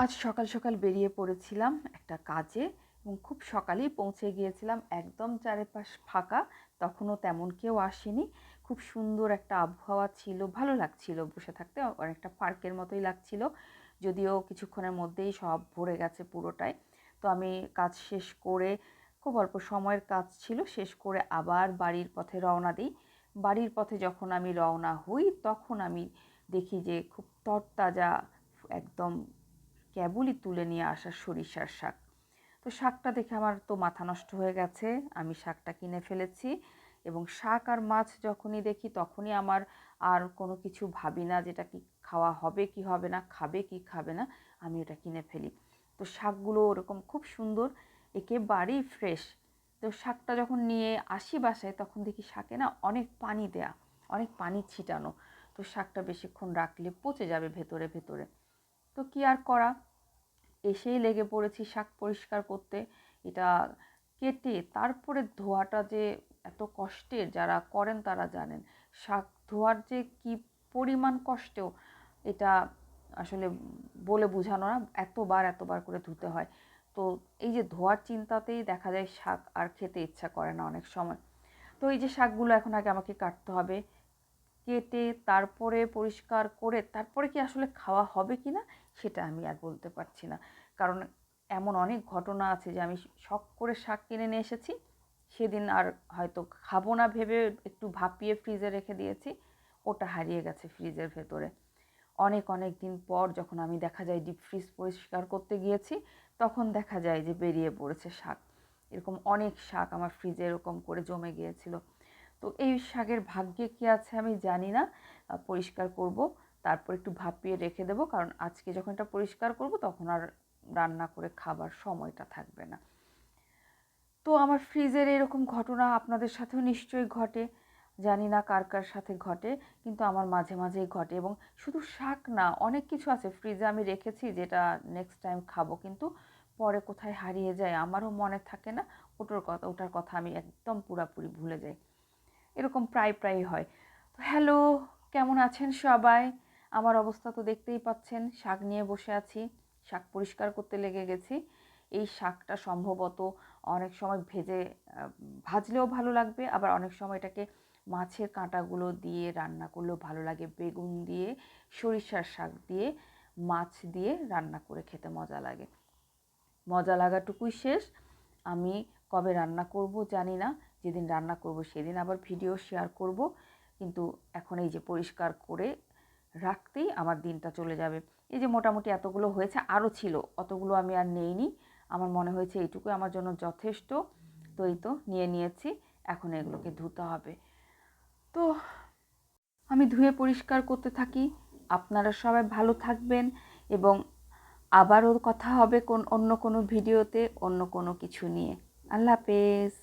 আজ সকাল সকাল বেরিয়ে পড়েছিলাম একটা কাজে এবং খুব সকালেই পৌঁছে গিয়েছিলাম। একদম চারিপাশ ফাঁকা, তখনও তেমন কেউ আসেনি। খুব সুন্দর একটা আবহাওয়া ছিল, ভালো লাগছিল বসে থাকতে, অনেকটা পার্কের মতোই লাগছিল, যদিও কিছুক্ষণের মধ্যেই সব ভরে গেছে পুরোটাই। তো আমি কাজ শেষ করে, খুব অল্প সময়ের কাজ ছিল, শেষ করে আবার বাড়ির পথে রওনা দিই। বাড়ির পথে যখন আমি রওনা হই তখন আমি দেখি যে খুব তরতাজা, একদম কেবলই তুলে নিয়ে আসা সরিষার শাক। তো শাকটা দেখে আমার তো মাথা নষ্ট হয়ে গেছে। আমি শাকটা কিনে ফেলেছি এবং শাক আর মাছ যখনই দেখি তখনই আমার আর কোনো কিছু ভাবি না যেটা কি খাওয়া হবে কি হবে না, খাবে কি খাবে না, আমি ওটা কিনে ফেলি। তো শাকগুলো ওরকম খুব সুন্দর, একেবারেই ফ্রেশ। তো শাকটা যখন নিয়ে আসি বাসায় তখন দেখি শাকে না অনেক পানি দেয়া, অনেক পানি ছিটানো। তো শাকটা বেশিক্ষণ রাখলে পচে যাবে ভেতরে ভেতরে। তো কি আর করা, এসেই লেগে পড়েছি শাক পরিষ্কার করতে। এটা কেটে তারপরে ধোয়াটা যে এত কষ্টের, যারা করেন তারা জানেন। শাক ধোয়ার যে কি পরিমাণ কষ্টেও, এটা আসলে বলে বোঝানো না, এতবার এতবার করে ধুতে হয়। তো এই যে ধোয়ার চিন্তাতেই দেখা যায় শাক আর খেতে ইচ্ছা করে না অনেক সময়। তো এই যে শাকগুলো এখন আগে আমাকে কাটতে হবে, কেটে তারপরে পরিষ্কার করে তারপরে কি আসলে খাওয়া হবে কি না সেটা আমি আর বলতে পারছি না। কারণ এমন অনেক ঘটনা আছে যে আমি শখ করে শাক কিনে নিয়ে এসেছি, সেদিন আর হয়তো খাবো না ভেবে একটু ভাপিয়ে ফ্রিজে রেখে দিয়েছি, ওটা হারিয়ে গেছে ফ্রিজের ভেতরে। অনেক অনেক দিন পর যখন আমি দেখা যায় ডিপ ফ্রিজ পরিষ্কার করতে গিয়েছি, তখন দেখা যায় যে বেরিয়ে পড়েছে শাক। এরকম অনেক শাক আমার ফ্রিজে এরকম করে জমে গিয়েছিল। তো এই শাকের ভাগ্যে কি আছে আমি জানি না। পরিষ্কার করব, তারপর একটু ভাপিয়ে রেখে দেবো, কারণ আজকে যখন এটা পরিষ্কার করব তখন আর রান্না করে খাবার সময়টা থাকবে না। তো আমার ফ্রিজের এরকম ঘটনা আপনাদের সাথেও নিশ্চয়ই ঘটে, জানি না কার কার সাথে ঘটে, কিন্তু আমার মাঝে মাঝেই ঘটে। এবং শুধু শাক না, অনেক কিছু আছে ফ্রিজে আমি রেখেছি যেটা নেক্সট টাইম খাবো, কিন্তু পরে কোথায় হারিয়ে যায় আমারও মনে থাকে না। ওটার কথা আমি একদম পুরাপুরি ভুলে যাই। এরকম প্রায় প্রায়ই হয়। তো হ্যালো, কেমন আছেন সবাই? আমার অবস্থা তো দেখতেই পাচ্ছেন, শাক নিয়ে বসে আছি, শাক পরিষ্কার করতে লেগে গেছি। এই শাকটা সম্ভবত অনেক সময় ভাজলেও ভালো লাগবে, আবার অনেক সময় এটাকে মাছের কাঁটাগুলো দিয়ে রান্না করলেও ভালো লাগে। বেগুন দিয়ে, সরিষার শাক দিয়ে, মাছ দিয়ে রান্না করে খেতে মজা লাগে। মজা লাগাটুকুই শেষ। আমি কবে রান্না করব জানি না, যেদিন রান্না করব সেদিন আবার ভিডিও শেয়ার করব। কিন্তু এখন এই যে পরিষ্কার করে রাখতেই আমার দিনটা চলে যাবে। এই যে মোটামুটি এতগুলো হয়েছে, আরও ছিল, অতগুলো আমি আর নেইনি। আমার মনে হয়েছে এইটুকু আমার জন্য যথেষ্ট। তো এই তো নিয়ে নিয়েছি, এখন এগুলোকে ধুতে হবে। তো আমি ধুয়ে পরিষ্কার করতে থাকি। আপনারা সবাই ভালো থাকবেন এবং আবারও কথা হবে অন্য কোনো ভিডিওতে, অন্য কোনো কিছু নিয়ে। আল্লাহ হাফেজ।